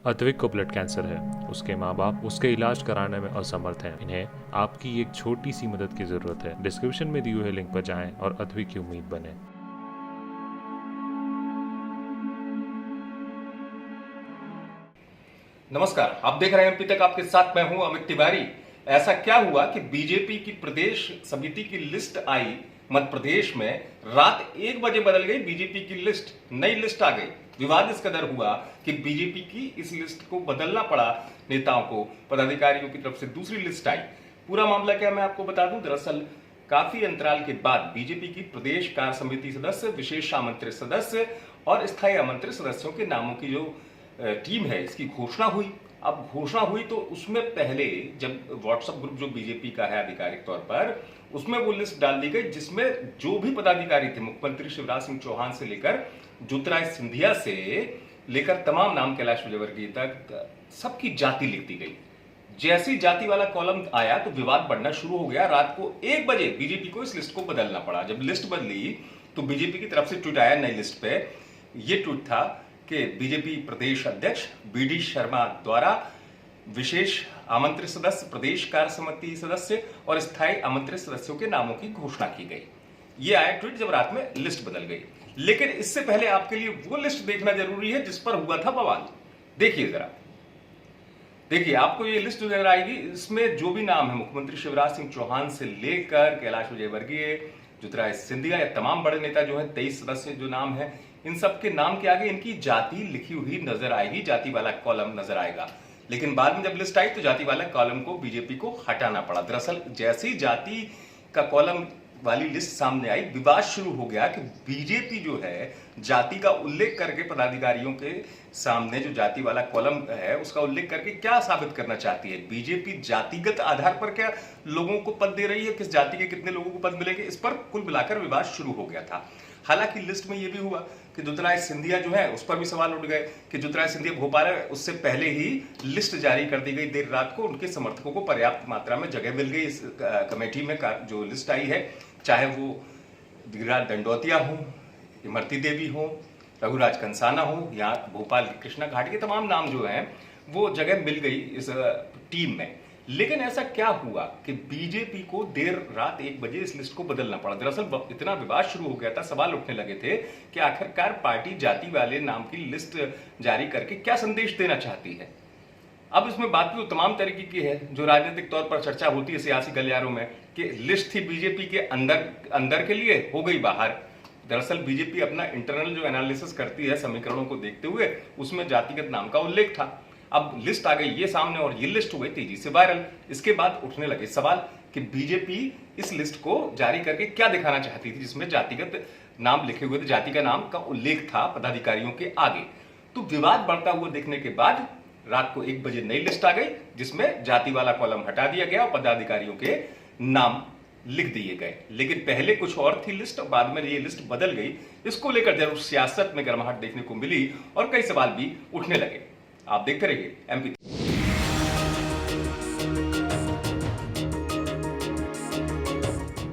अद्विक को blood cancer है। उसके माँ बाप उसके इलाज कराने में असमर्थ हैं। इन्हें आपकी एक छोटी सी मदद की जरूरत है। डिस्क्रिप्शन में दिए हुए लिंक पर जाएं और अद्विक की उम्मीद बने। नमस्कार, आप देख रहे हैं एमपी तक, आपके साथ मैं हूं अमित तिवारी। ऐसा क्या हुआ कि बीजेपी की प्रदेश समिति की लिस्ट आई मध्य प्रदेश में, रात 1 बजे बदल गई बीजेपी की लिस्ट, नई लिस्ट आ गई। विवाद इस कदर हुआ कि बीजेपी की इस लिस्ट को बदलना पड़ा नेताओं को, पदाधिकारियों की तरफ से दूसरी लिस्ट आई। पूरा मामला क्या मैं आपको बता दूं। दरअसल काफी अंतराल के बाद बीजेपी की प्रदेश कार्य समिति सदस्य, विशेष आमंत्रित सदस्य और स्थायी आमंत्रित सदस्यों के नामों की जो टीम है, इसकी घोषणा हुई। अब घोषणा हुई तो उसमें पहले जब व्हाट्सएप ग्रुप जो बीजेपी का है आधिकारिक तौर पर, उसमें वो लिस्ट डाल दी गई जिसमें जो भी पदाधिकारी थे, मुख्यमंत्री शिवराज सिंह चौहान से लेकर ज्योतिराय सिंधिया से लेकर तमाम नाम कैलाश विजयवर्गीय तक, सबकी जाति लिख दी गई। जैसी जाति वाला कॉलम आया तो विवाद बढ़ना शुरू हो गया। रात को 1 बजे बीजेपी को इस लिस्ट को बदलना पड़ा। जब लिस्ट बदली तो बीजेपी की तरफ से ट्वीट आया नई लिस्ट पे। ये ट्वीट था कि बीजेपी प्रदेश अध्यक्ष बीडी शर्मा द्वारा विशेष आमंत्रित सदस्य, प्रदेश कार्य समिति सदस्य और स्थायी आमंत्रित सदस्यों के नामों की घोषणा की गई। ये आया ट्वीट जब रात में लिस्ट बदल गई। लेकिन इससे पहले आपके लिए वो लिस्ट देखना जरूरी है जिस पर हुआ था बवाल। देखिए जरा, देखिए आपको ये लिस्ट नजर आएगी। इसमें जो भी नाम है, मुख्यमंत्री शिवराज सिंह चौहान से लेकर कैलाश विजयवर्गीय, ज्योतिराय सिंधिया, या तमाम बड़े नेता जो है, 23 सदस्य जो नाम है, इन सब के नाम के आगे इनकी जाति लिखी हुई नजर आएगी, जाति वाला कॉलम नजर आएगा। लेकिन बाद में जब लिस्ट आई तो जाति वाला कॉलम को बीजेपी को हटाना पड़ा। दरअसल जैसी जाति का कॉलम वाली लिस्ट सामने आई, विवाद शुरू हो गया कि बीजेपी जो है जाति का उल्लेख करके पदाधिकारियों के सामने जो जाति वाला कॉलम है उसका उल्लेख करके क्या साबित करना चाहती है। बीजेपी जातिगत आधार पर क्या लोगों को पद दे रही है, किस जाति के कितने लोगों को पद मिलेंगे, इस पर कुल मिलाकर विवाद शुरू हो गया था। हालांकि लिस्ट में यह भी हुआ कि ज्योतिराय सिंधिया जो है उस पर भी सवाल उठ गए कि ज्योतिराय सिंधिया भोपाल है, उससे पहले ही लिस्ट जारी कर दी गई देर रात को। उनके समर्थकों को पर्याप्त मात्रा में जगह मिल गई इस कमेटी में। जो लिस्ट आई है, चाहे वो गिरिराज दंडौतिया हो, इमरती देवी हो, रघुराज कंसाना हो, या भोपाल की कृष्णा घाटी के तमाम नाम जो हैं वो जगह मिल गई इस टीम में। लेकिन ऐसा क्या हुआ कि बीजेपी को देर रात 1 बजे इस लिस्ट को बदलना पड़ा। दरअसल इतना विवाद शुरू हो गया था, सवाल उठने लगे थे कि आखिरकार पार्टी जाति वाले नाम की लिस्ट जारी करके क्या संदेश देना चाहती है। अब इसमें बात भी तो तमाम तरीके की है जो राजनीतिक तौर पर चर्चा होती है सियासी गलियारों में, कि लिस्ट थी बीजेपी के अंदर के लिए, हो गई बाहर। दरअसल बीजेपी अपना इंटरनल जो एनालिसिस करती है समीकरणों को देखते हुए, उसमें जातिगत नाम का उल्लेख था। अब लिस्ट आ गई ये सामने और ये लिस्ट हो गई तेजी से वायरल। इसके बाद उठने लगे सवाल कि बीजेपी इस लिस्ट को जारी करके क्या दिखाना चाहती थी, जिसमें जातिगत नाम लिखे हुए थे, जाति का नाम का उल्लेख था पदाधिकारियों के आगे। तो विवाद बढ़ता हुआ देखने के बाद रात को 1 बजे नई लिस्ट आ गई जिसमें जाति वाला कॉलम हटा दिया गया और पदाधिकारियों के नाम लिख दिए गए। लेकिन पहले कुछ और थी लिस्ट और बाद में ये लिस्ट बदल गई। इसको लेकर जरूर सियासत में गर्माहट देखने को मिली और कई सवाल भी उठने लगे। आप देखते रहिए एमपी।